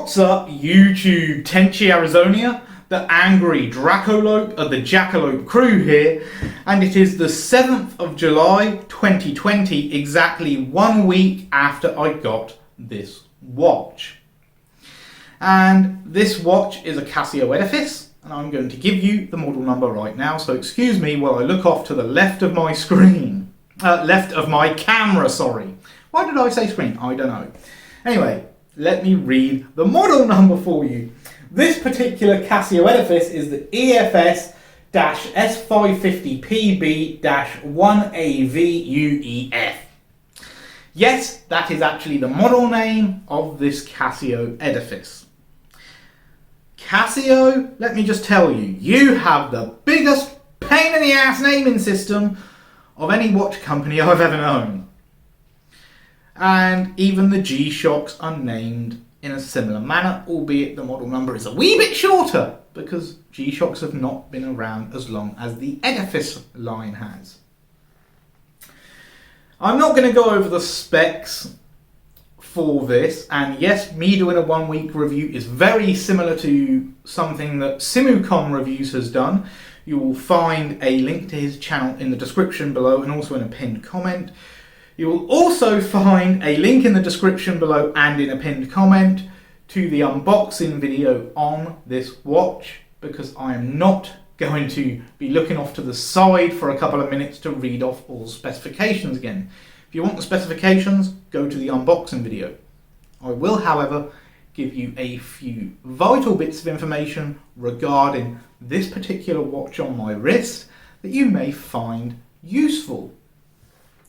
What's up, YouTube? Tenchi Arizona, the angry Dracolope of the Jackalope crew here, and it is the 7th of July 2020, exactly 1 week after I got this watch. And this watch is a Casio Edifice, and I'm going to give you the model number right now, so excuse me while I look off to the left of my screen. Left of my camera, sorry. Why did I say screen? I don't know. Anyway, let me read the model number for you. This particular Casio Edifice is the EFS-S550PB-1AVUEF. Yes, that is actually the model name of this Casio Edifice. Casio, let me just tell you, you have the biggest pain in the ass naming system of any watch company I've ever known. And even the G-Shocks are named in a similar manner, albeit the model number is a wee bit shorter because G-Shocks have not been around as long as the Edifice line has. I'm not going to go over the specs for this, and yes, me doing a 1 week review is very similar to something that Simucom Reviews has done. You will find a link to his channel in the description below and also in a pinned comment. You will also find a link in the description below and in a pinned comment to the unboxing video on this watch, because I am not going to be looking off to the side for a couple of minutes to read off all specifications again. If you want the specifications, go to the unboxing video. I will, however, give you a few vital bits of information regarding this particular watch on my wrist that you may find useful.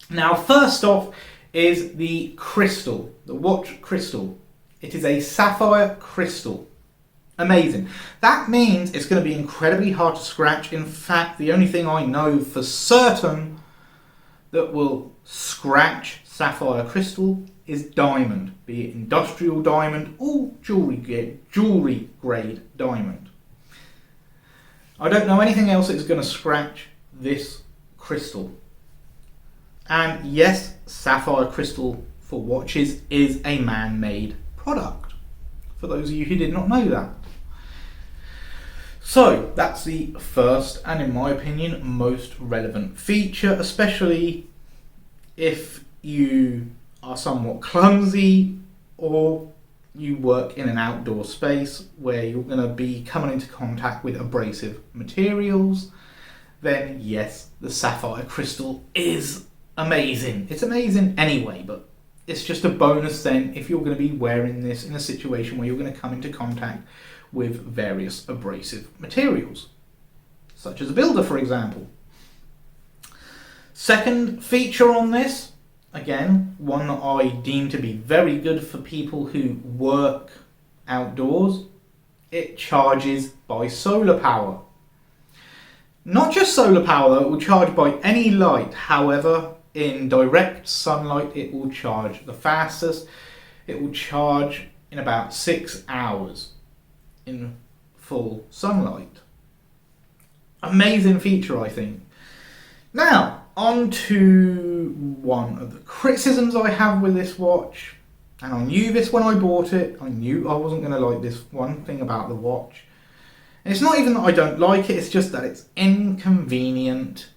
Now, first off is the crystal, the watch crystal. It is a sapphire crystal. Amazing. That means it's going to be incredibly hard to scratch. In fact, the only thing I know for certain that will scratch sapphire crystal is diamond, be it industrial diamond or jewelry grade diamond. I don't know anything else that's going to scratch this crystal. And yes, sapphire crystal for watches is a man-made product, for those of you who did not know that. So that's the first and, in my opinion, most relevant feature, especially if you are somewhat clumsy or you work in an outdoor space where you're going to be coming into contact with abrasive materials. Then yes, the sapphire crystal is amazing. It's amazing anyway, but it's just a bonus then if you're going to be wearing this in a situation where you're going to come into contact with various abrasive materials, such as a builder, for example. Second feature on this, again, one that I deem to be very good for people who work outdoors. It charges by solar power. Not just solar power though, it will charge by any light. However, in direct sunlight, it will charge the fastest. It will charge in about 6 hours in full sunlight. Amazing feature, I think. Now, on to one of the criticisms I have with this watch. And I knew this when I bought it. I knew I wasn't going to like this one thing about the watch. And it's not even that I don't like it, it's just that it's inconvenient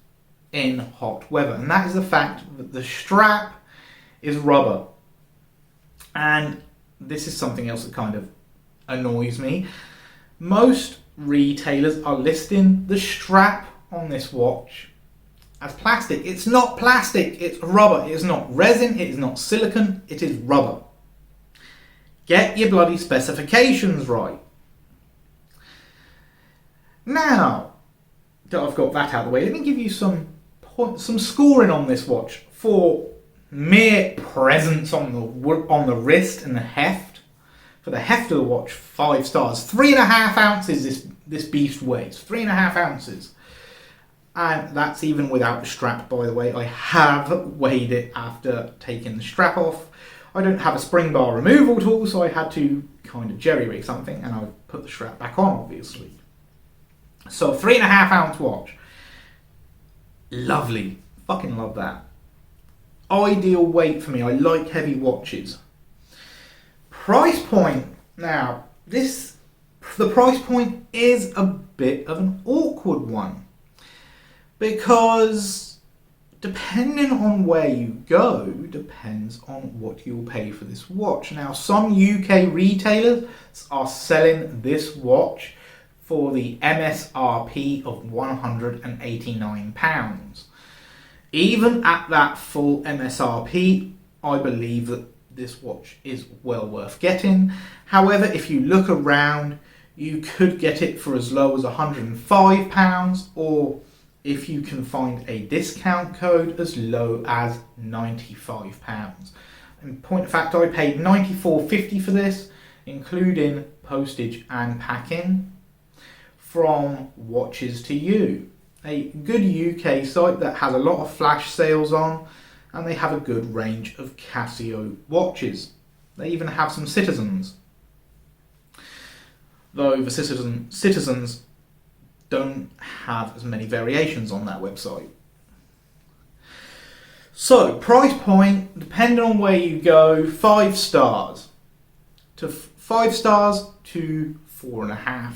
in hot weather, and that is the fact that the strap is rubber. And this is something else that kind of annoys me. Most retailers are listing the strap on this watch as plastic. It's not plastic, it's rubber. It is not resin, it is not silicone, it is rubber. Get your bloody specifications right. Now that I've got that out of the way, let me give you some scoring on this watch for mere presence on the wrist and the heft. For the heft of the watch, 5 stars. 3.5 ounces this beast weighs. 3.5 ounces. And that's even without the strap, by the way. I have weighed it after taking the strap off. I don't have a spring bar removal tool, so I had to kind of jerry-rig something, and I put the strap back on, obviously. So 3.5 ounce watch. Lovely. Fucking love that. Ideal weight for me. I like heavy watches. Price point, Now, the price point is a bit of an awkward one, because depending on where you go, depends on what you'll pay for this watch. Now, some UK retailers are selling this watch for the MSRP of £189. Even at that full MSRP, I believe that this watch is well worth getting. However, if you look around, you could get it for as low as £105, or if you can find a discount code, as low as £95. In point of fact, I paid £94.50 for this, including postage and packing, from Watches to You, a good UK site that has a lot of flash sales on, and they have a good range of Casio watches. They even have some Citizens, though the Citizens don't have as many variations on that website. So, price point, depending on where you go, 5 stars to 5 stars to 4.5.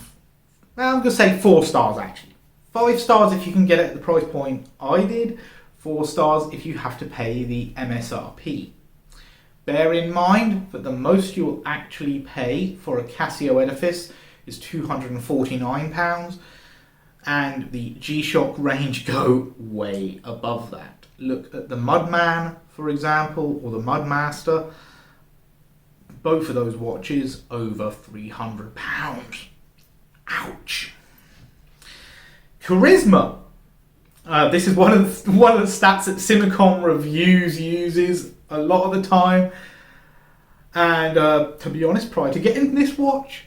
Well, I'm going to say 4 stars actually. 5 stars if you can get it at the price point I did. 4 stars if you have to pay the MSRP. Bear in mind that the most you'll actually pay for a Casio Edifice is £249, and the G-Shock range go way above that. Look at the Mudman, for example, or the Mudmaster. Both of those watches over £300. Ouch. Charisma. This is one of the stats that Simicom Reviews uses a lot of the time. And to be honest, prior to getting this watch,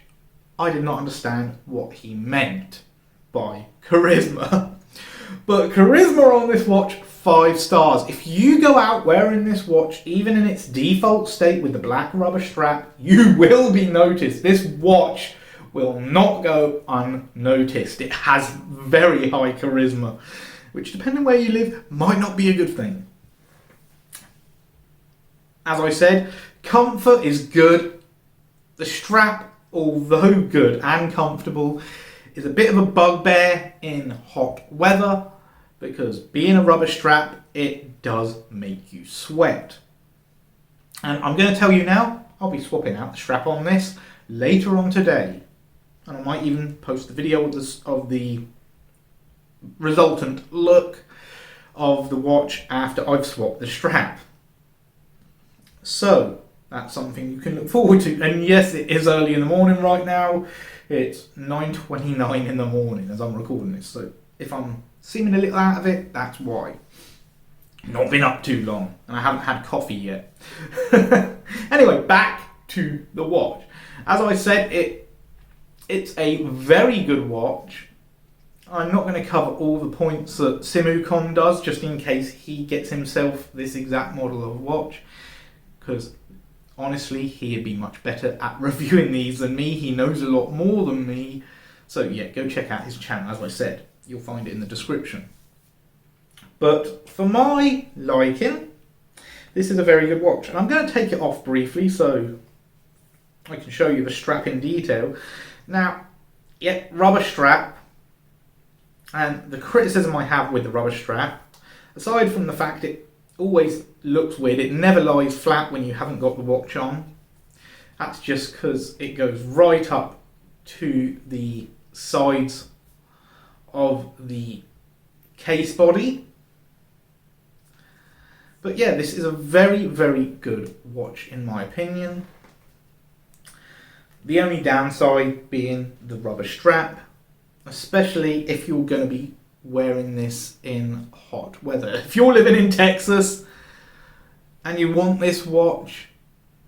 I did not understand what he meant by charisma. But charisma on this watch, 5 stars. If you go out wearing this watch, even in its default state with the black rubber strap, you will be noticed. This watch will not go unnoticed. It has very high charisma, which, depending where you live, might not be a good thing. As I said, comfort is good. The strap, although good and comfortable, is a bit of a bugbear in hot weather, because being a rubber strap, it does make you sweat. And I'm going to tell you now, I'll be swapping out the strap on this later on today. And I might even post the video of the resultant look of the watch after I've swapped the strap. So, that's something you can look forward to. And yes, it is early in the morning right now. It's 9:29 in the morning as I'm recording this. So, if I'm seeming a little out of it, that's why. Not been up too long, and I haven't had coffee yet. Anyway, back to the watch. As I said, it's a very good watch. I'm not going to cover all the points that Simicom does, just in case he gets himself this exact model of watch, because honestly, he'd be much better at reviewing these than me. He knows a lot more than me. So yeah, go check out his channel, as I said. You'll find it in the description. But for my liking, this is a very good watch. And I'm going to take it off briefly so I can show you the strap in detail. Now, yeah, rubber strap. And the criticism I have with the rubber strap, aside from the fact it always looks weird, it never lies flat when you haven't got the watch on. That's just because it goes right up to the sides of the case body. But yeah, this is a very, very good watch in my opinion. The only downside being the rubber strap, especially if you're going to be wearing this in hot weather. If you're living in Texas and you want this watch,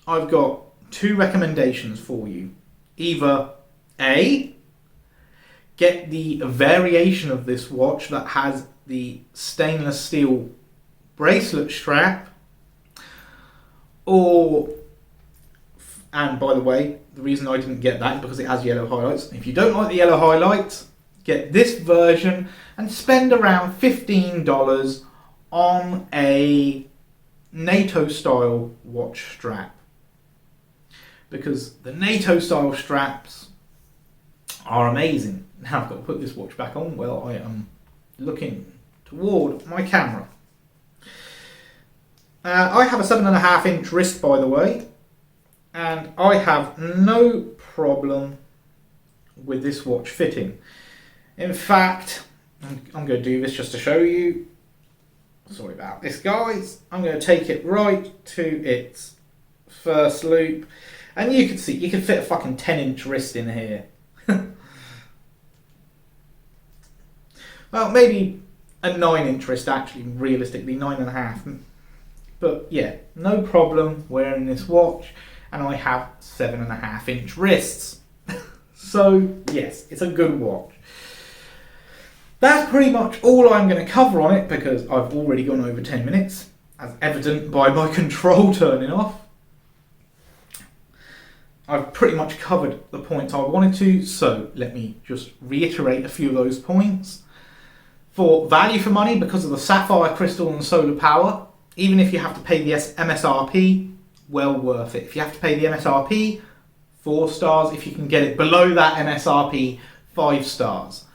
I've got 2 recommendations for you. Either A, get the variation of this watch that has the stainless steel bracelet strap, or, and by the way, the reason I didn't get that is because it has yellow highlights. If you don't like the yellow highlights, get this version and spend around $15 on a NATO style watch strap. because the NATO style straps are amazing. Now I've got to put this watch back on while I am looking toward my camera. I have a 7.5-inch wrist, by the way, and I have no problem with this watch fitting. In fact, I'm going to do this just to show you. Sorry about this, guys. I'm going to take it right to its first loop, and you can see you can fit a fucking 10-inch wrist in here. Well, maybe a 9-inch wrist, actually, realistically 9.5. But yeah, no problem wearing this watch, and I have 7.5-inch wrists. So yes, it's a good watch. That's pretty much all I'm going to cover on it, because I've already gone over 10 minutes, as evident by my control turning off. I've pretty much covered the points I wanted to, so let me just reiterate a few of those points. For value for money, because of the sapphire crystal and solar power, even if you have to pay the MSRP, well worth it. If you have to pay the MSRP, 4 stars. If you can get it below that MSRP, 5 stars.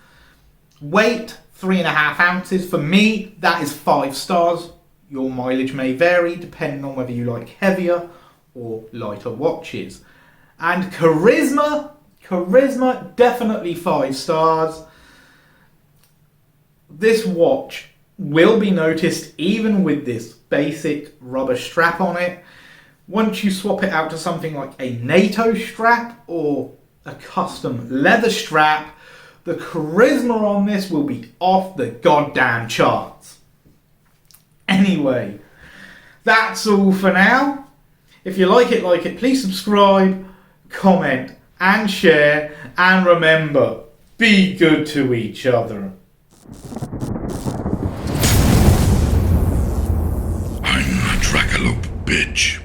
Weight, 3.5 ounces. For me, that is 5 stars. Your mileage may vary depending on whether you like heavier or lighter watches. And charisma, definitely 5 stars. This watch will be noticed even with this basic rubber strap on it. Once you swap it out to something like a NATO strap or a custom leather strap, the charisma on this will be off the goddamn charts. Anyway, that's all for now. If you like it, please subscribe, comment and share, and remember, be good to each other. I'm a Dracolope, bitch.